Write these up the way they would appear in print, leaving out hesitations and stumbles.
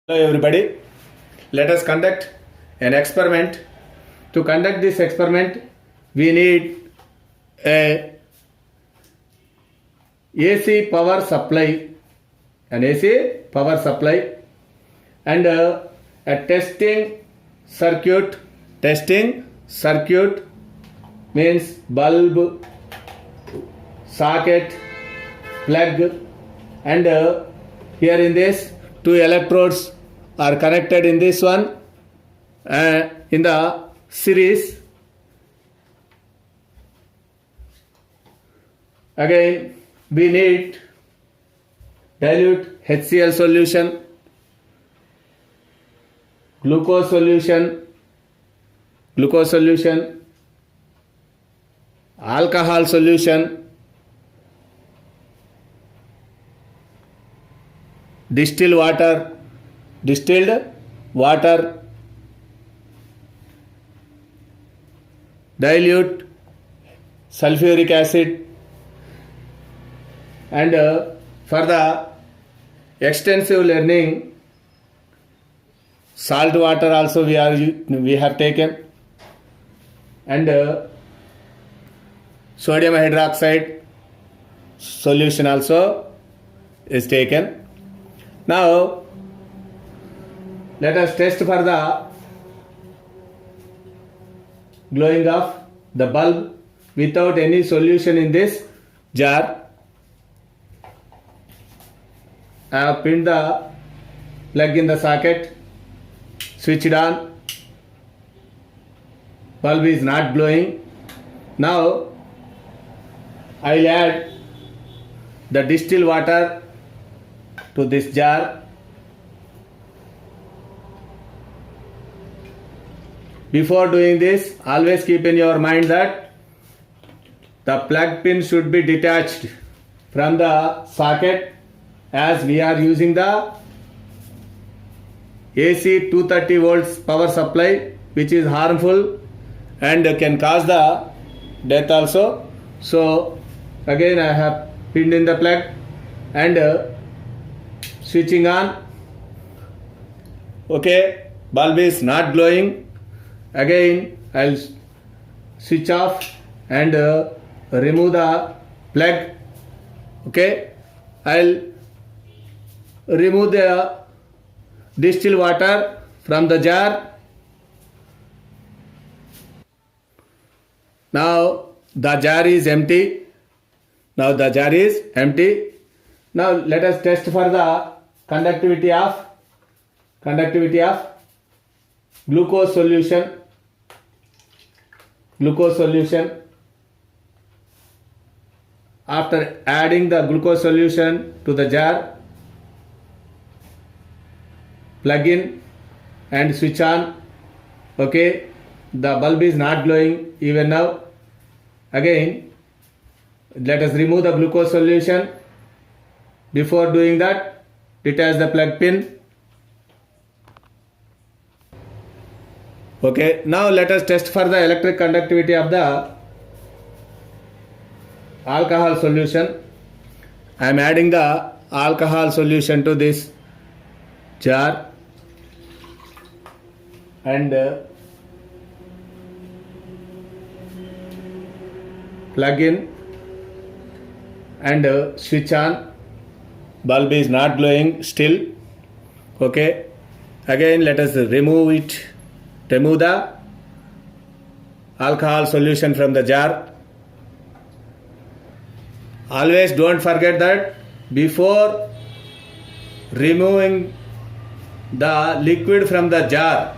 Hello everybody, let us conduct an experiment. To conduct this experiment, we need a AC power supply, an AC power supply and a testing circuit. Testing circuit means bulb, socket, plug, and here in this two electrodes are connected in this one in the series. Again we need dilute HCl solution, glucose solution, alcohol solution, distilled water, dilute sulfuric acid, and for the extensive learning, salt water also we have taken, and sodium hydroxide solution also is taken. Now let us test for the glowing of the bulb without any solution in this jar. I have pinned the plug in the socket, switched on, bulb is not glowing. Now I will add the distilled water to this jar. Before doing this, always keep in your mind that the plug pin should be detached from the socket, as we are using the AC 230 volts power supply, which is harmful and can cause the death also. So again I have pinned in the plug and switching on. Okay, bulb is not glowing. Again I'll switch off and remove the plug. Okay, I'll remove the distilled water from the jar. Now the jar is empty. Now let us test for the conductivity of glucose solution. After adding the glucose solution to the jar, plug in and switch on. Okay, the bulb is not glowing even now. Again let us remove the glucose solution. Before doing that, detach the plug pin. Okay, now let us test for the electric conductivity of the alcohol solution. I am adding the alcohol solution to this jar and plug in and switch on. Bulb is not glowing still. Okay, again let us remove the alcohol solution from the jar. Always don't forget that before removing the liquid from the jar,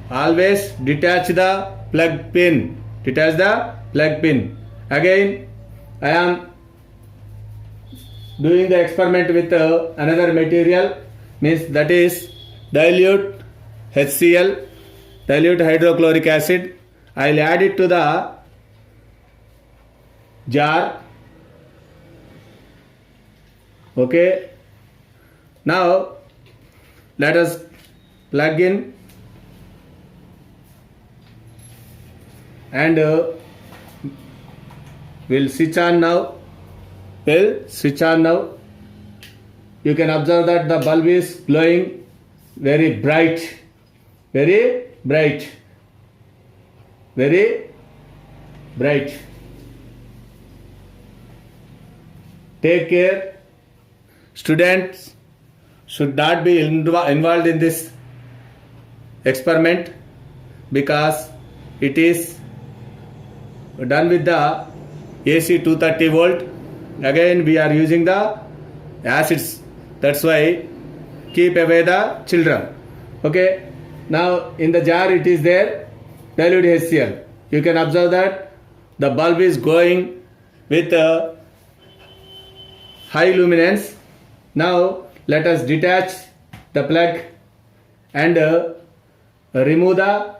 always detach the plug pin. Again I am doing the experiment with another material, means that is dilute HCl, dilute hydrochloric acid. I will add it to the jar. Okay, now let us plug in and we'll switch on now. You can observe that the bulb is glowing very bright, very bright, very bright. Take care. Students should not be involved in this experiment because it is done with the AC 230 volt. Again we are using the acids. That's why keep away the children. Okay. Now in the jar it is there dilute HCl. You can observe that the bulb is going with high luminance. Now let us detach the plug and remove the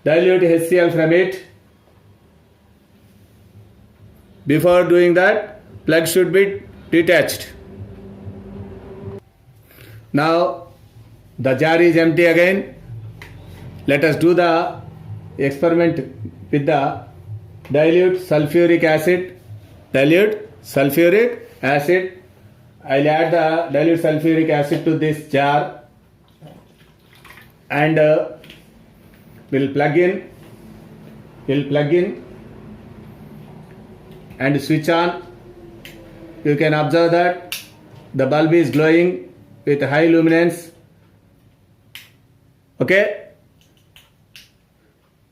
dilute HCl from it. Before doing that, plug should be detached. Now the jar is empty again. Let us do the experiment with the dilute sulfuric acid. Dilute sulfuric acid. I'll add the dilute sulfuric acid to this jar and we'll plug in and switch on. You can observe that the bulb is glowing with high luminance. Okay,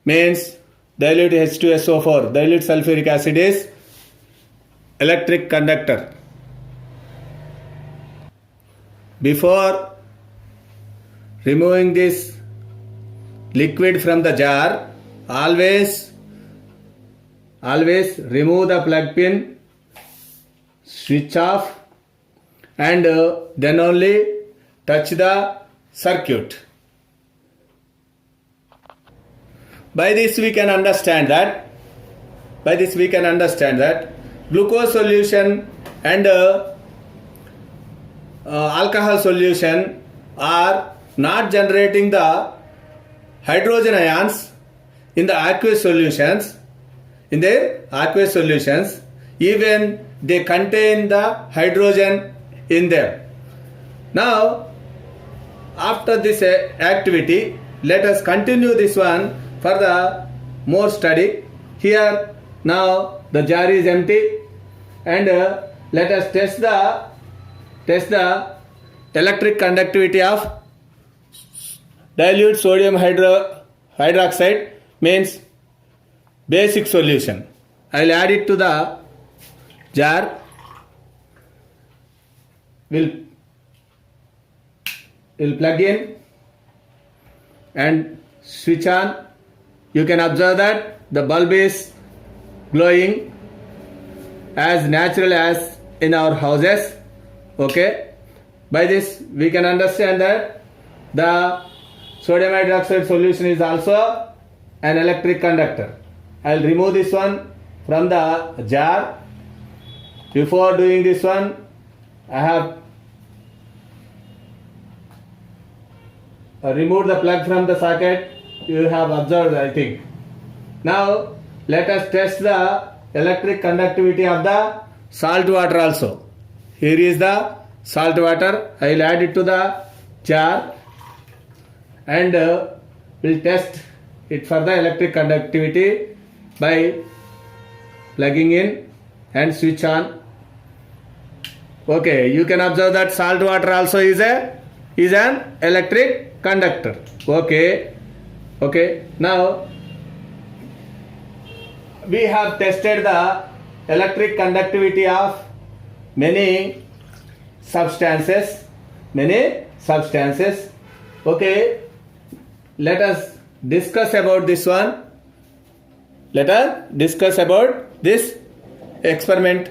means dilute H2SO4, dilute sulfuric acid is electric conductor. Before removing this liquid from the jar, always remove the plug pin, switch off and then only touch the circuit. By this we can understand that glucose solution and alcohol solution are not generating the hydrogen ions in the aqueous solutions. In their aqueous solutions, even they contain the hydrogen in them. Now, after this activity, let us continue this one for the more study. Here, now the jar is empty, and let us test the electric conductivity of dilute sodium hydroxide, means basic solution. I will add it to the jar. We'll plug in and switch on. You can observe that the bulb is glowing as natural as in our houses. Okay. By this we can understand that the sodium hydroxide solution is also an electric conductor. I'll remove this one from the jar. Before doing this one, I have removed the plug from the socket. You have observed, I think. Now let us test the electric conductivity of the salt water also. Here is the salt water. I will add it to the jar and we'll test it for the electric conductivity by plugging in and switch on. Okay, you can observe that salt water also is an electric conductor. Okay. Now we have tested the electric conductivity of many substances. Okay, let us discuss about this one. Let us discuss about this experiment.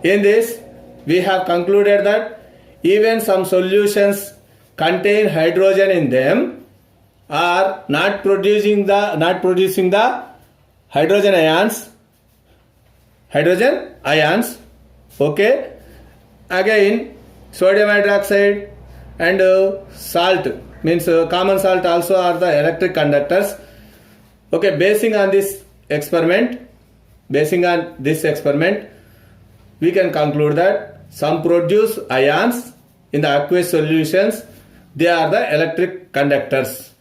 In this, we have concluded that even some solutions contain hydrogen in them are not producing the hydrogen ions. Okay. Again, sodium hydroxide and salt, means common salt also are the electric conductors. Okay, basing on this experiment, we can conclude that some produce ions in the aqueous solutions, they are the electric conductors.